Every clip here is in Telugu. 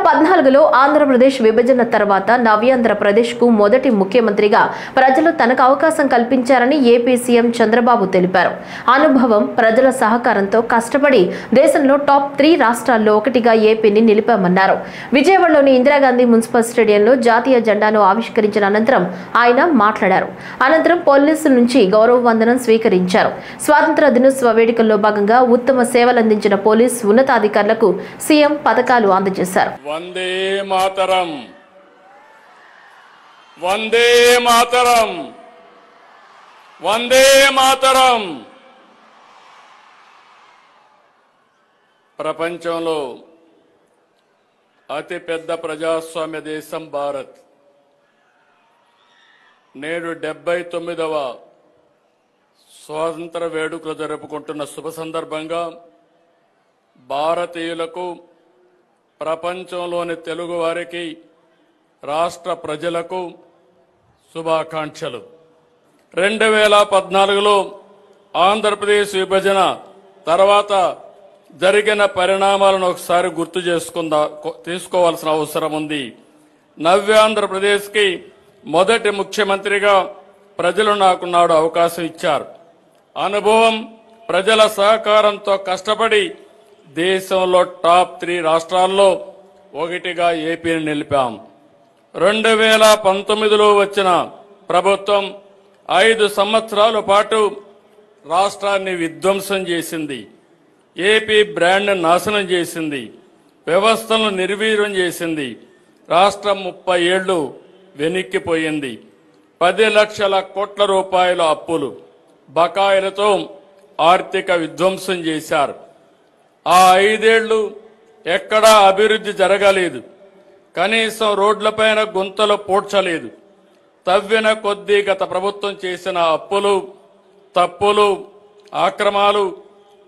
2014లో ఆంధ్రప్రదేశ్ విభజన తర్వాత నవ్యాంధ్రప్రదేశ్కు మొదటి ముఖ్యమంత్రిగా ప్రజలు తనకు అవకాశం కల్పించారని ఏపీ సీఎం చంద్రబాబు తెలిపారు. అనుభవం, ప్రజల సహకారంతో కష్టపడి దేశంలో టాప్ 3 రాష్ట్రాల్లో ఒకటిగా ఏపీని నిలిపామన్నారు. విజయవాడలోని ఇందిరాగాంధీ మున్సిపల్ స్టేడియంలో జాతీయ జెండాను ఆవిష్కరించిన అనంతరం ఆయన మాట్లాడారు. అనంతరం పోలీసుల నుంచి గౌరవ వందనం స్వీకరించారు. స్వాతంత్ర దినోత్సవ వేడుకల్లో భాగంగా ఉత్తమ సేవలందించిన పోలీసు ఉన్నతాధికారులకు సీఎం పథకాలు అందజేశారు. వందే మాతరం, వందే మాతరం, వందే మాతరం. ప్రపంచంలో అతిపెద్ద ప్రజాస్వామ్య దేశం భారత్. నేడు 79వ స్వాతంత్ర వేడుకలు జరుపుకుంటున్న శుభ సందర్భంగా భారతీయులకు, ప్రపంచంలోని తెలుగు వారికి, రాష్ట్ర ప్రజలకు శుభాకాంక్షలు. 2014లో ఆంధ్రప్రదేశ్ విభజన తర్వాత జరిగిన పరిణామాలను ఒకసారి గుర్తు తీసుకోవాల్సిన అవసరం ఉంది. నవ్యాంధ్రప్రదేశ్కి మొదటి ముఖ్యమంత్రిగా ప్రజలు నాకు నాడు అవకాశం ఇచ్చారు. అనుభవం, ప్రజల సహకారంతో కష్టపడి దేశంలో టాప్ 3 రాష్ట్రాల్లో ఒకటిగా ఏపీని నిలిపాం. 2019లో వచ్చిన ప్రభుత్వం 5 సంవత్సరాల పాటు రాష్ట్రాన్ని విధ్వంసం చేసింది. ఏపీ బ్రాండ్ నాశనం చేసింది. వ్యవస్థలను నిర్వీర్యం చేసింది. రాష్ట్రం 30 ఏళ్లు వెనక్కిపోయింది. 10 లక్షల కోట్ల రూపాయల అప్పులు, బకాయిలతో ఆర్థిక విధ్వంసం చేశారు. ఆ 5 ఏళ్లు ఎక్కడా అభివృద్ధి జరగలేదు. కనీసం రోడ్లపైన గుంతలు పూడ్చలేదు. తవ్విన కొద్దీ గత ప్రభుత్వం చేసిన అప్పులు, తప్పులు, ఆక్రమాలు,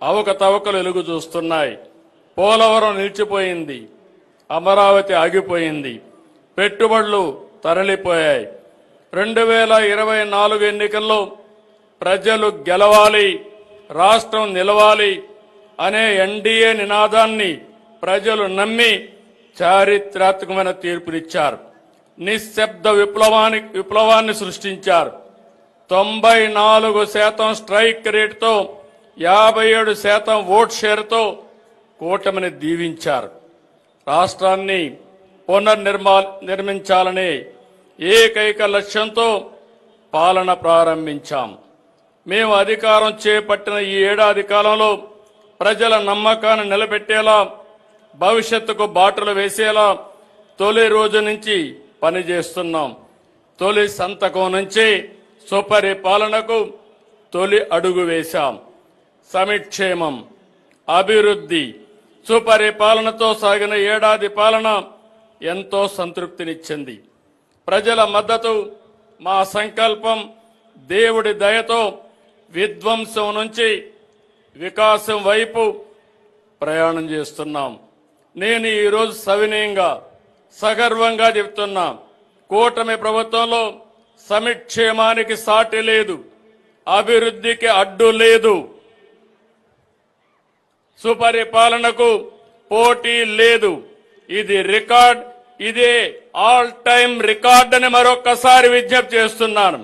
అవకతవకలు వెలుగు చూస్తున్నాయి. పోలవరం నిలిచిపోయింది. అమరావతి ఆగిపోయింది. పెట్టుబడులు తరలిపోయాయి. 2024 ఎన్నికల్లో ప్రజలు గెలవాలి, రాష్ట్రం నిలవాలి అనే ఎన్డీఏ నినాదాన్ని ప్రజలు నమ్మి చారిత్రాత్మకమైన తీర్పునిచ్చారు. నిశ్శబ్ద విప్లవాన్ని సృష్టించారు. 94% స్ట్రైక్ రేటుతో 57% ఓట్ షేర్తో కూటమిని దీవించారు. రాష్ట్రాన్ని నిర్మించాలనే ఏకైక లక్ష్యంతో పాలన ప్రారంభించాం. మేము అధికారం చేపట్టిన ఈ ఏడాది కాలంలో ప్రజల నమ్మకాన్ని నిలబెట్టేలా, భవిష్యత్తుకు బాటలు వేసేలా తొలి రోజు నుంచి పనిచేస్తున్నాం. తొలి సంతకం నుంచి సుపరిపాలనకు తొలి అడుగు వేశాం. సంక్షేమం, అభివృద్ధి, సుపరిపాలనతో సాగిన ఏడాది పాలన ఎంతో సంతృప్తినిచ్చింది. ప్రజల మద్దతు, మా సంకల్పం, దేవుడి దయతో విధ్వంసం నుంచి వికాసం వైపు ప్రయాణం చేస్తున్నాం. నేను ఈరోజు సవినయంగా, సగర్వంగా చెప్తున్నా, కూటమి ప్రభుత్వంలో సంక్షేమానికి సాటి లేదు, అభివృద్ధికి అడ్డు లేదు, సుపరిపాలనకు పోటీ లేదు. ఇది రికార్డ్, ఇదే ఆల్ టైమ్ రికార్డ్ అని మరొక్కసారి విజ్ఞప్తి చేస్తున్నాను.